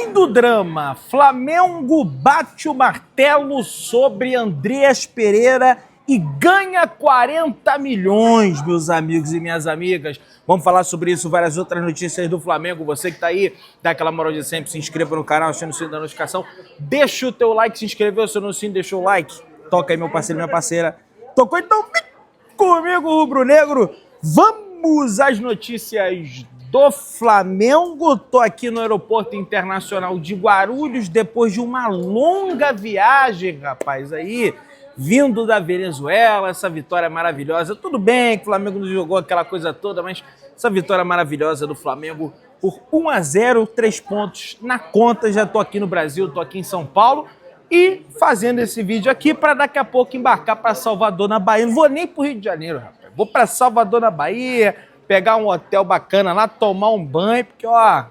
Fim do drama, Flamengo bate o martelo sobre Andreas Pereira e ganha 40 milhões, meus amigos e minhas amigas. Vamos falar sobre isso, várias outras notícias do Flamengo. Você que tá aí, dá aquela moral de sempre, se inscreva no canal, aciona o sininho da notificação, deixa o teu like, se inscreveu, se não sim, deixou o like. Toca aí, meu parceiro, minha parceira. Tocou, então vem comigo, rubro-negro. Vamos às notícias do Flamengo. Tô aqui no Aeroporto Internacional de Guarulhos, depois de uma longa viagem, rapaz, aí, vindo da Venezuela, essa vitória maravilhosa. Tudo bem que o Flamengo não jogou aquela coisa toda, mas essa vitória maravilhosa do Flamengo por 1-0, 3 pontos na conta. Já tô aqui no Brasil, tô aqui em São Paulo e fazendo esse vídeo aqui para daqui a pouco embarcar para Salvador, na Bahia. Não vou nem pro Rio de Janeiro, rapaz. Vou para Salvador, na Bahia, pegar um hotel bacana lá, tomar um banho, porque, ó,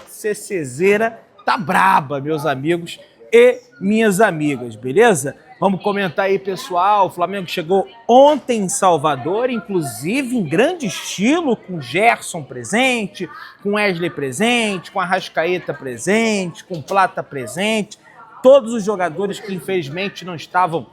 CCzeira tá braba, meus amigos e minhas amigas, beleza? Vamos comentar aí, pessoal. O Flamengo chegou ontem em Salvador, inclusive em grande estilo, com Gerson presente, com Wesley presente, com Arrascaeta presente, com Plata presente. Todos os jogadores que infelizmente não estavam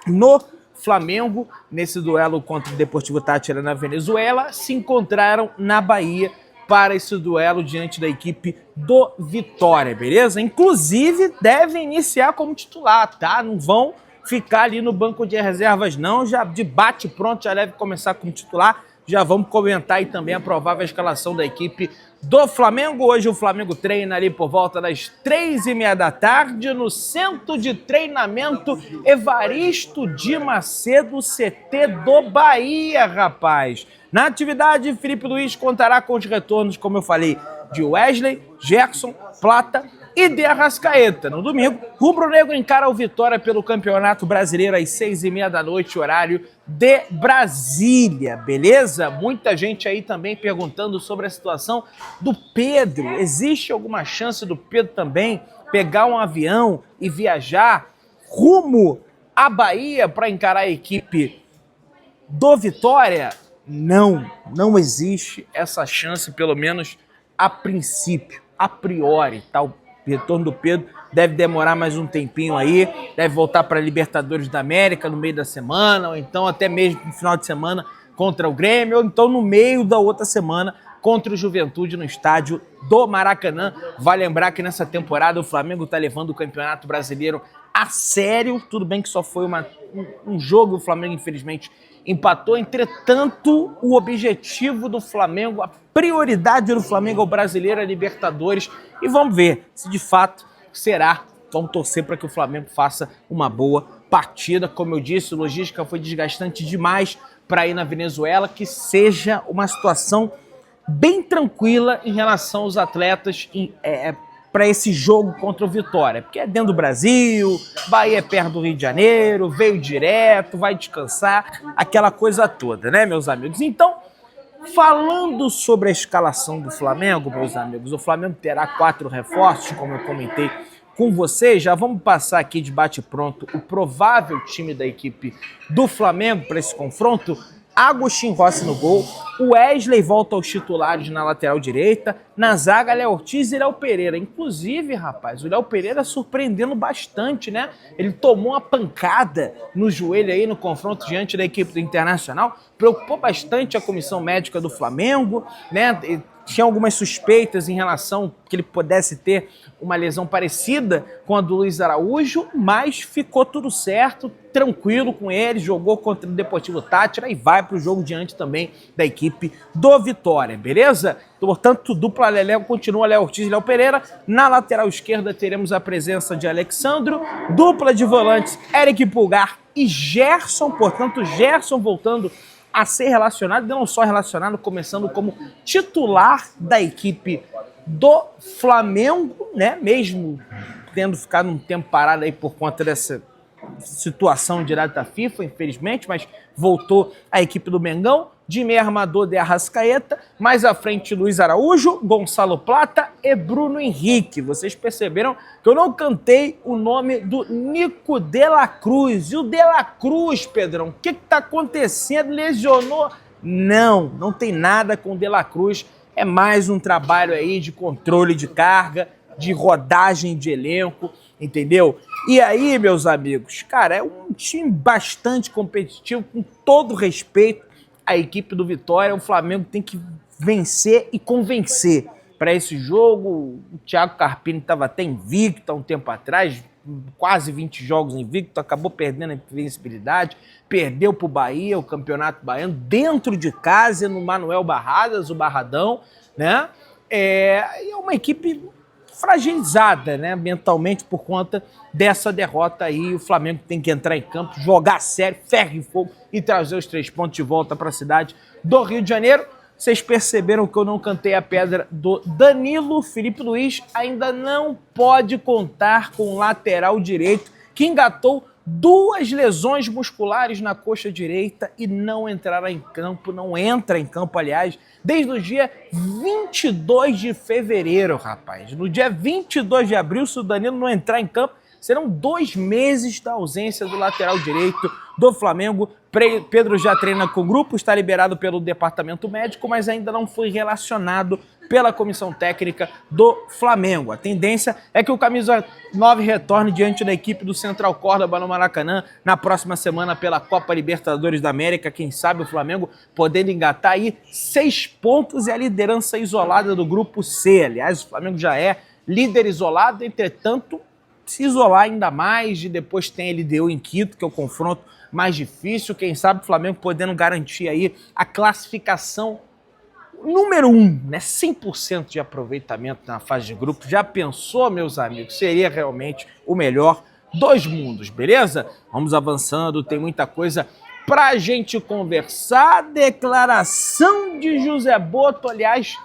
no Flamengo, nesse duelo contra o Deportivo Táchira na Venezuela, se encontraram na Bahia para esse duelo diante da equipe do Vitória, beleza? Inclusive, devem iniciar como titular, tá? Não vão ficar ali no banco de reservas, não. Já de bate pronto, já deve começar como titular. Já vamos comentar aí também a provável escalação da equipe do Flamengo. Hoje o Flamengo treina ali por volta das 3h30 da tarde no Centro de Treinamento Evaristo de Macedo, CT do Bahia, rapaz. Na atividade, Felipe Luiz contará com os retornos, como eu falei, de Wesley, Gerson, Plata e de Arrascaeta. No domingo, rubro-negro encara o Vitória pelo Campeonato Brasileiro às 6h30 da noite, horário de Brasília, beleza? Muita gente aí também perguntando sobre a situação do Pedro. Existe alguma chance do Pedro também pegar um avião e viajar rumo à Bahia para encarar a equipe do Vitória? Não existe essa chance, pelo menos a princípio, a priori, tá? O retorno do Pedro deve demorar mais um tempinho aí, deve voltar para a Libertadores da América no meio da semana, ou então até mesmo no final de semana contra o Grêmio, ou então no meio da outra semana contra o Juventude no estádio do Maracanã. Vale lembrar que nessa temporada o Flamengo está levando o Campeonato Brasileiro a sério, tudo bem que só foi um jogo, o Flamengo infelizmente empatou. Entretanto, o objetivo do Flamengo, a prioridade do Flamengo é o Brasileiro, a Libertadores, e vamos ver se de fato será. Vamos torcer para que o Flamengo faça uma boa partida. Como eu disse, a logística foi desgastante demais para ir na Venezuela, que seja uma situação bem tranquila em relação aos atletas para esse jogo contra o Vitória, porque é dentro do Brasil, Bahia é perto do Rio de Janeiro, veio direto, vai descansar, aquela coisa toda, né, meus amigos? Então, falando sobre a escalação do Flamengo, meus amigos, o Flamengo terá 4 reforços, como eu comentei com vocês. Já vamos passar aqui de bate-pronto o provável time da equipe do Flamengo para esse confronto. Agostinho Rossi no gol, o Wesley volta aos titulares na lateral direita, na zaga Léo Ortiz e Léo Pereira. Inclusive, rapaz, o Léo Pereira surpreendendo bastante, né? Ele tomou uma pancada no joelho aí no confronto diante da equipe do Internacional, preocupou bastante a comissão médica do Flamengo, né? Tinha algumas suspeitas em relação que ele pudesse ter uma lesão parecida com a do Luiz Araújo, mas ficou tudo certo, tranquilo com ele, jogou contra o Deportivo Táchira e vai para o jogo diante também da equipe do Vitória, beleza? Portanto, dupla Léo continua Léo Ortiz e Léo Pereira. Na lateral esquerda teremos a presença de Alexandro, dupla de volantes Eric Pulgar e Gerson, portanto, Gerson voltando a ser relacionado, não só relacionado, começando como titular da equipe do Flamengo, né? Mesmo tendo ficado um tempo parado aí por conta dessa situação de data FIFA, infelizmente, mas voltou a equipe do Mengão. De meio armador de Arrascaeta, mais à frente Luiz Araújo, Gonçalo Plata e Bruno Henrique. Vocês perceberam que eu não cantei o nome do Nico de la Cruz. E o de la Cruz, Pedrão, o que está acontecendo? Lesionou? Não tem nada com o de la Cruz. É mais um trabalho aí de controle de carga, de rodagem de elenco, entendeu? E aí, meus amigos, cara, é um time bastante competitivo, com todo respeito à equipe do Vitória. O Flamengo tem que vencer e convencer. Para esse jogo, o Thiago Carpini estava até invicto há um tempo atrás, quase 20 jogos invicto, acabou perdendo a invencibilidade, perdeu para o Bahia, o Campeonato Baiano, dentro de casa, no Manuel Barradas, o Barradão, né? É uma equipe fragilizada, né, mentalmente por conta dessa derrota aí. O Flamengo tem que entrar em campo, jogar sério, ferro e fogo e trazer os 3 pontos de volta para a cidade do Rio de Janeiro. Vocês perceberam que eu não cantei a pedra do Danilo. Felipe Luiz ainda não pode contar com o lateral direito, que engatou 2 lesões musculares na coxa direita e não entrará em campo, não entra em campo, aliás, desde o dia 22 de fevereiro, rapaz. No dia 22 de abril, se o Danilo não entrar em campo, serão 2 meses da ausência do lateral direito do Flamengo. Pedro já treina com o grupo, está liberado pelo departamento médico, mas ainda não foi relacionado pela comissão técnica do Flamengo. A tendência é que o camisa 9 retorne diante da equipe do Central Córdoba no Maracanã na próxima semana pela Copa Libertadores da América. Quem sabe o Flamengo podendo engatar aí 6 pontos e a liderança isolada do grupo C. Aliás, o Flamengo já é líder isolado, entretanto, se isolar ainda mais, e depois tem a LDU em Quito, que é o confronto mais difícil. Quem sabe o Flamengo podendo garantir aí a classificação número 1, né? 100% de aproveitamento na fase de grupo. Já pensou, meus amigos? Seria realmente o melhor dos mundos, beleza? Vamos avançando, tem muita coisa pra gente conversar. Declaração de José Boto, aliás,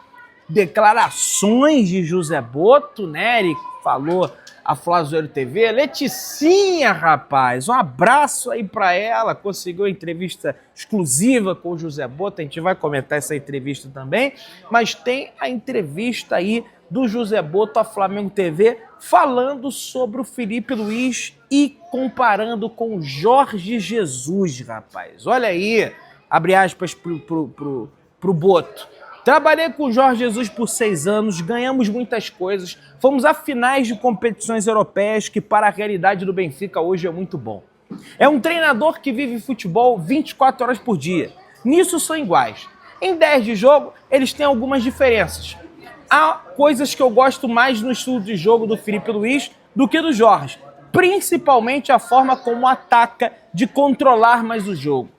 declarações de José Boto, né? Ele falou a Flazoeiro TV, Leticinha, rapaz, um abraço aí pra ela, conseguiu entrevista exclusiva com o José Boto, a gente vai comentar essa entrevista também, mas tem a entrevista aí do José Boto à Flamengo TV, falando sobre o Felipe Luiz e comparando com o Jorge Jesus, rapaz. Olha aí, abre aspas pro Boto. Trabalhei com o Jorge Jesus por 6 anos, ganhamos muitas coisas, fomos a finais de competições europeias, que para a realidade do Benfica hoje é muito bom. É um treinador que vive futebol 24 horas por dia. Nisso são iguais. Em 10 de jogo, eles têm algumas diferenças. Há coisas que eu gosto mais no estilo de jogo do Felipe Luiz do que do Jorge, principalmente a forma como ataca, de controlar mais o jogo.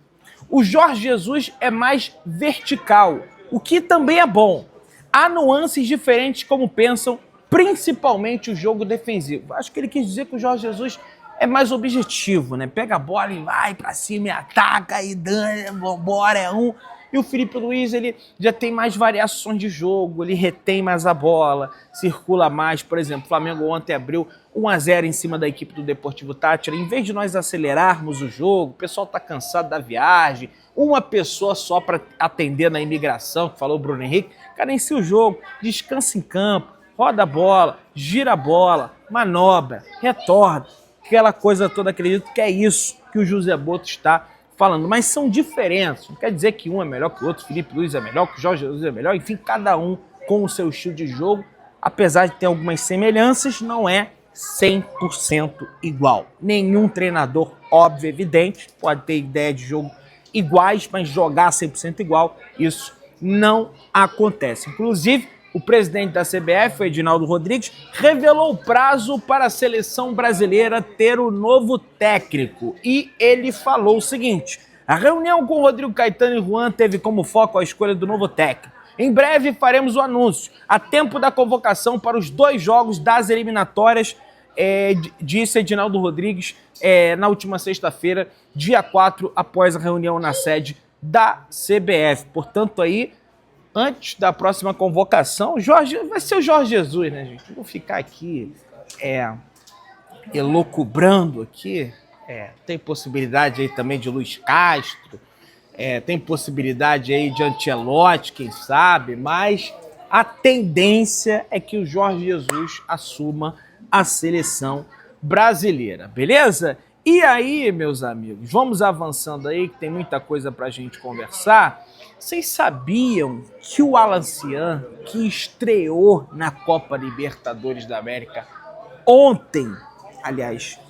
O Jorge Jesus é mais vertical, o que também é bom. Há nuances diferentes como pensam, principalmente o jogo defensivo. Acho que ele quis dizer que o Jorge Jesus é mais objetivo, né? Pega a bola e vai pra cima e ataca e dane, vambora, é um. E o Felipe Luiz, ele já tem mais variações de jogo, ele retém mais a bola, circula mais. Por exemplo, o Flamengo ontem abriu 1-0 em cima da equipe do Deportivo Táchira. Em vez de nós acelerarmos o jogo, o pessoal tá cansado da viagem, uma pessoa só para atender na imigração, que falou o Bruno Henrique, carencia o jogo, descansa em campo, roda a bola, gira a bola, manobra, retorna, aquela coisa toda. Acredito que é isso que o José Boto está falando, mas são diferentes, não quer dizer que um é melhor que o outro, Felipe Luiz é melhor, que o Jorge Jesus é melhor, enfim, cada um com o seu estilo de jogo, apesar de ter algumas semelhanças, não é 100% igual. Nenhum treinador, óbvio, evidente, pode ter ideia de jogo iguais, mas jogar 100% igual, isso não acontece. Inclusive, o presidente da CBF, o Edinaldo Rodrigues, revelou o prazo para a seleção brasileira ter o novo técnico. E ele falou o seguinte: a reunião com o Rodrigo Caetano e Juan teve como foco a escolha do novo técnico. Em breve faremos o anúncio, a tempo da convocação para os 2 jogos das eliminatórias, disse Edinaldo Rodrigues na última sexta-feira, dia 4, após a reunião na sede da CBF. Portanto, aí, antes da próxima convocação, vai ser o Jorge Jesus, né, gente? Vou ficar aqui elocubrando aqui. Tem possibilidade aí também de Luiz Castro, tem possibilidade aí de Ancelotti, quem sabe, mas a tendência é que o Jorge Jesus assuma a seleção brasileira, beleza? E aí, meus amigos, vamos avançando aí, que tem muita coisa pra gente conversar. Vocês sabiam que o Alan Cian, que estreou na Copa Libertadores da América ontem, aliás,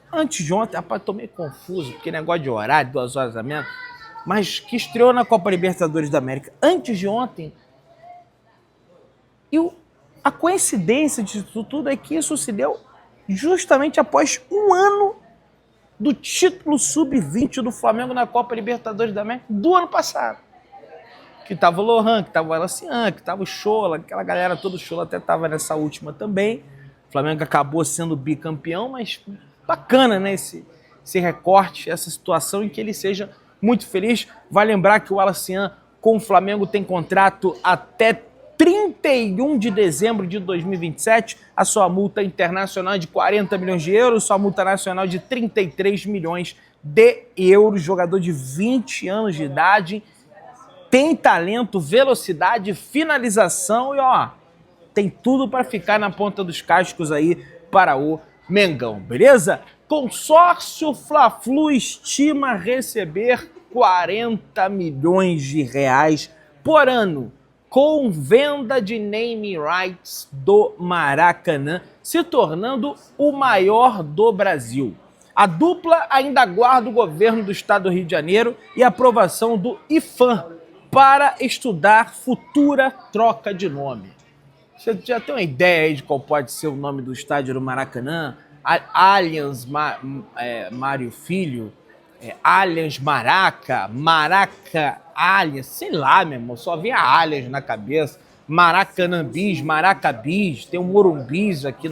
antes de ontem, rapaz, tô meio confuso, porque negócio de horário, 2 horas a menos, mas que estreou na Copa Libertadores da América antes de ontem. E a coincidência disso tudo é que isso se deu justamente após um ano do título sub-20 do Flamengo na Copa Libertadores da América do ano passado. Que tava o Lohan, que tava o Elacian, que tava o Chola, aquela galera toda, o Chola até tava nessa última também. O Flamengo acabou sendo bicampeão, mas bacana, né, esse recorte, essa situação em que ele seja muito feliz. Vai lembrar que o Elacian com o Flamengo tem contrato até 31 de dezembro de 2027, a sua multa internacional é de 40 milhões de euros, sua multa nacional de 33 milhões de euros, jogador de 20 anos de idade, tem talento, velocidade, finalização e ó, tem tudo para ficar na ponta dos cascos aí para o Mengão, beleza? Consórcio Fla-Flu estima receber 40 milhões de reais por ano com venda de name rights do Maracanã, se tornando o maior do Brasil. A dupla ainda aguarda o governo do estado do Rio de Janeiro e a aprovação do IFAM para estudar futura troca de nome. Você já tem uma ideia aí de qual pode ser o nome do estádio do Maracanã? Allianz Mário Filho? Allianz Maraca? Maraca Allianz? Sei lá, meu irmão, só vem a Allianz na cabeça. Maracanãbis, Maracabis, tem um Morumbis aqui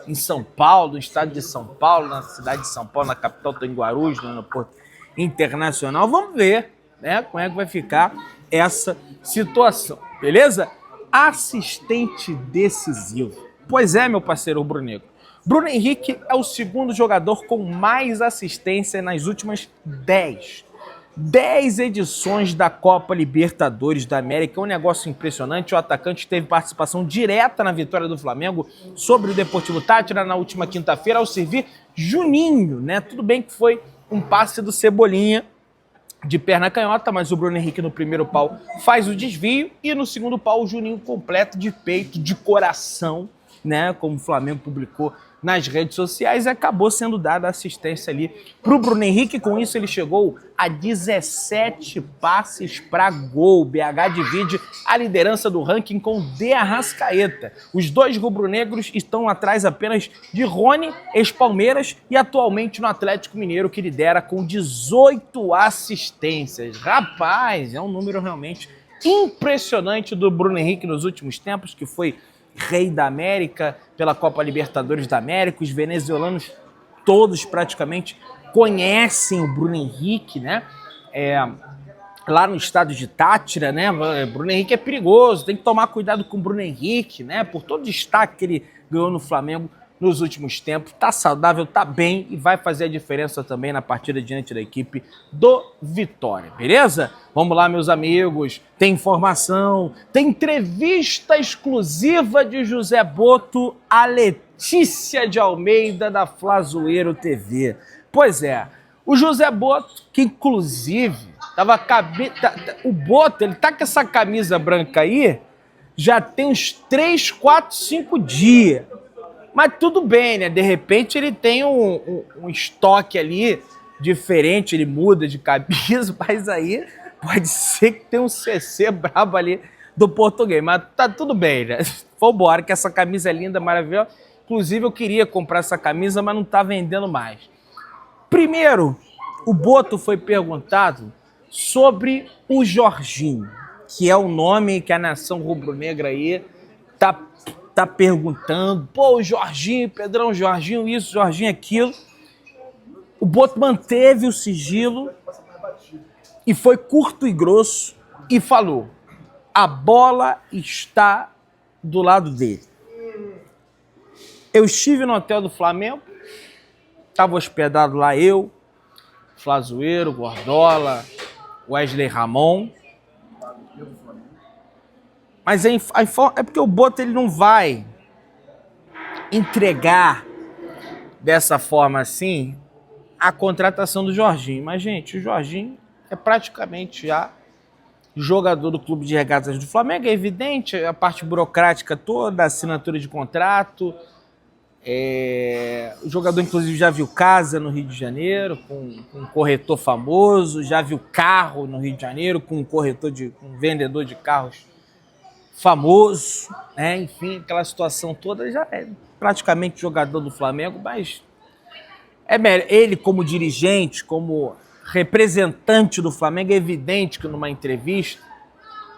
em São Paulo, no estado de São Paulo, na cidade de São Paulo, na capital, tô em Guarulhos, no aeroporto internacional. Vamos ver, né, como é que vai ficar essa situação, beleza? Assistente decisivo. Pois é, meu parceiro rubro-negro. Bruno Henrique é o segundo jogador com mais assistência nas últimas 10 edições da Copa Libertadores da América. É um negócio impressionante. O atacante teve participação direta na vitória do Flamengo sobre o Deportivo Táchira na última quinta-feira ao servir Juninho, né? Tudo bem que foi um passe do Cebolinha de perna canhota, mas o Bruno Henrique no primeiro pau faz o desvio e no segundo pau o Juninho completo de peito, de coração, né? Como o Flamengo publicou nas redes sociais, e acabou sendo dada assistência ali para o Bruno Henrique. Com isso ele chegou a 17 passes para gol. BH divide a liderança do ranking com De Arrascaeta. Os dois rubro-negros estão atrás apenas de Rony, ex-Palmeiras, e atualmente no Atlético Mineiro, que lidera com 18 assistências. Rapaz, é um número realmente impressionante do Bruno Henrique nos últimos tempos, que foi rei da América pela Copa Libertadores da América. Os venezuelanos todos praticamente conhecem o Bruno Henrique, né? Lá no estado de Táchira, né? Bruno Henrique é perigoso, tem que tomar cuidado com o Bruno Henrique, né? Por todo o destaque que ele ganhou no Flamengo nos últimos tempos. Tá saudável, tá bem e vai fazer a diferença também na partida diante da equipe do Vitória, beleza? Vamos lá, meus amigos, tem informação, tem entrevista exclusiva de José Boto a Letícia de Almeida da Flazoeiro TV. Pois é, o José Boto, que inclusive o Boto, ele tá com essa camisa branca aí já tem uns 3, 4, 5 dias. Mas tudo bem, né? De repente ele tem um estoque ali diferente, ele muda de camisa, mas aí pode ser que tenha um CC brabo ali do português. Mas tá tudo bem, né? Vambora, que essa camisa é linda, maravilhosa. Inclusive eu queria comprar essa camisa, mas não tá vendendo mais. Primeiro, o Boto foi perguntado sobre o Jorginho, que é o nome que a nação rubro-negra aí tá perguntando. Pô, o Jorginho, Pedrão, Jorginho isso, Jorginho aquilo. O Boto manteve o sigilo e foi curto e grosso e falou: a bola está do lado dele. Eu estive no hotel do Flamengo, estava hospedado lá eu, Flazoeiro, Gordola, Wesley Ramon. Mas é porque o Boto ele não vai entregar dessa forma assim a contratação do Jorginho. Mas, gente, o Jorginho é praticamente já jogador do Clube de Regatas do Flamengo. É evidente a parte burocrática toda, a assinatura de contrato. O jogador, inclusive, já viu casa no Rio de Janeiro com um corretor famoso, já viu carro no Rio de Janeiro com um vendedor de carros famoso, né? Enfim, aquela situação toda. Já é praticamente jogador do Flamengo, mas ele, como dirigente, como representante do Flamengo, é evidente que numa entrevista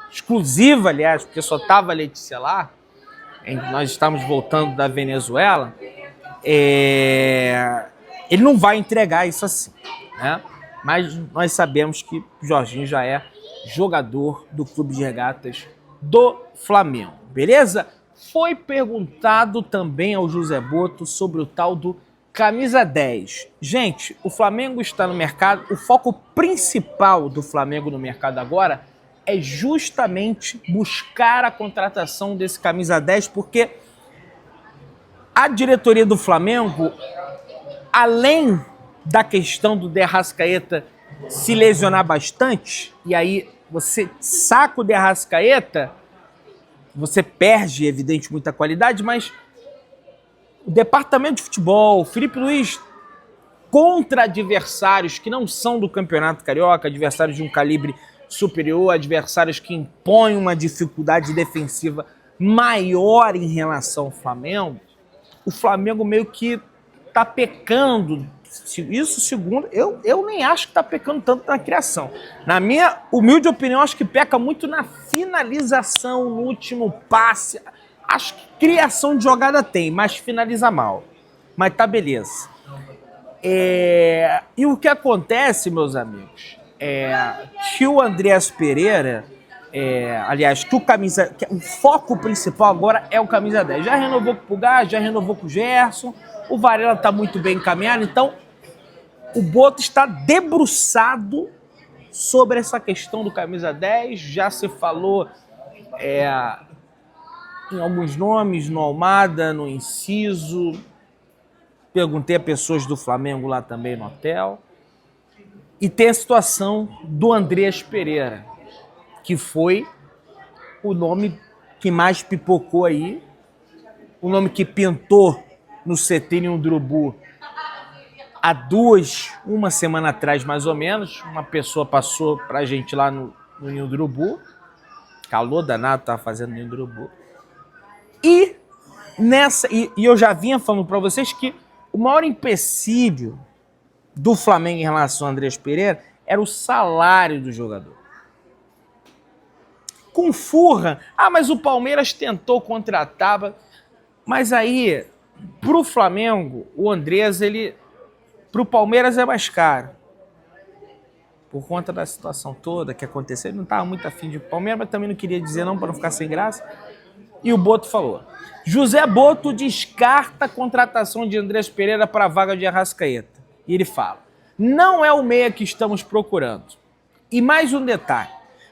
exclusiva, aliás, porque só estava a Letícia lá, nós estamos voltando da Venezuela, ele não vai entregar isso assim, né? Mas nós sabemos que o Jorginho já é jogador do Clube de Regatas do Flamengo, beleza? Foi perguntado também ao José Boto sobre o tal do camisa 10. Gente, o Flamengo está no mercado, o foco principal do Flamengo no mercado agora é justamente buscar a contratação desse camisa 10, porque a diretoria do Flamengo, além da questão do De Arrascaeta se lesionar bastante, e aí você saca o De Arrascaeta, você perde, evidente, muita qualidade, mas o departamento de futebol, o Felipe Luiz, contra adversários que não são do Campeonato Carioca, adversários de um calibre superior, adversários que impõem uma dificuldade defensiva maior em relação ao Flamengo, o Flamengo meio que tá pecando. Isso, segundo, eu nem acho que tá pecando tanto na criação. Na minha humilde opinião, acho que peca muito na finalização, no último passe. Acho que criação de jogada tem, mas finaliza mal. Mas tá beleza. E o que acontece, meus amigos, que o Andreas Pereira, aliás, que o foco principal agora é o camisa 10. Já renovou com o Pulgar, já renovou com o Gerson, o Varela está muito bem encaminhado, então o Boto está debruçado sobre essa questão do camisa 10, já se falou em alguns nomes, no Almada, no Enciso, perguntei a pessoas do Flamengo lá também no hotel. E tem a situação do Andreas Pereira, que foi o nome que mais pipocou aí, o nome que pintou no CT em Urubu uma semana atrás mais ou menos. Uma pessoa passou pra gente lá no Ninho do Urubu, calor danado tava fazendo no Ninho do Urubu. E eu já vinha falando para vocês que o maior empecilho do Flamengo em relação ao Andreas Pereira era o salário do jogador. Com Furran, mas o Palmeiras tentou contratar, mas aí, pro Flamengo, o Andreas, pro Palmeiras é mais caro. Por conta da situação toda que aconteceu, ele não estava muito afim de Palmeiras, mas também não queria dizer não, para não ficar sem graça. E o Boto falou: José Boto descarta a contratação de Andreas Pereira para a vaga de Arrascaeta. E ele fala: não é o meia que estamos procurando. E mais um detalhe: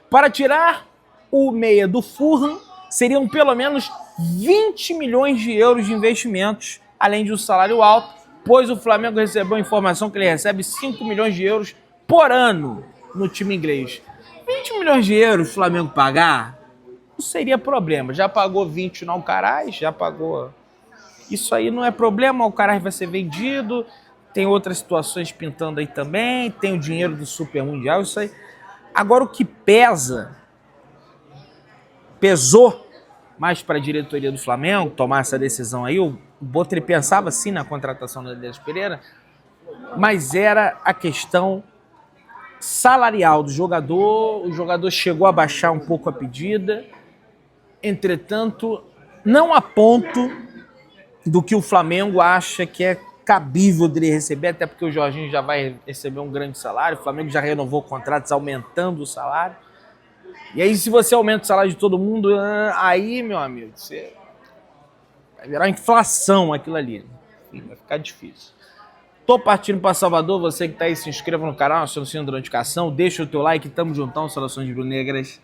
para tirar o meia do Furran, seriam pelo menos 20 milhões de euros de investimentos, além de um salário alto, pois o Flamengo recebeu a informação que ele recebe 5 milhões de euros por ano no time inglês. 20 milhões de euros o Flamengo pagar não seria problema. Já pagou 20 no Alcaraz, já pagou. Isso aí não é problema, o Alcaraz vai ser vendido. Tem outras situações pintando aí também, tem o dinheiro do Super Mundial, isso aí. Agora o que pesou mais para a diretoria do Flamengo tomar essa decisão aí, o Boto, ele pensava sim na contratação do Andreas Pereira, mas era a questão salarial do jogador. O jogador chegou a baixar um pouco a pedida, entretanto, não a ponto do que o Flamengo acha que é cabível dele receber, até porque o Jorginho já vai receber um grande salário, o Flamengo já renovou contratos aumentando o salário. E aí, se você aumenta o salário de todo mundo, aí, meu amigo, você vai virar inflação aquilo ali. Enfim, vai ficar difícil. Tô partindo para Salvador, você que tá aí, se inscreva no canal, aciona o sininho da notificação, deixa o teu like, tamo juntão, saudações rubro-negras.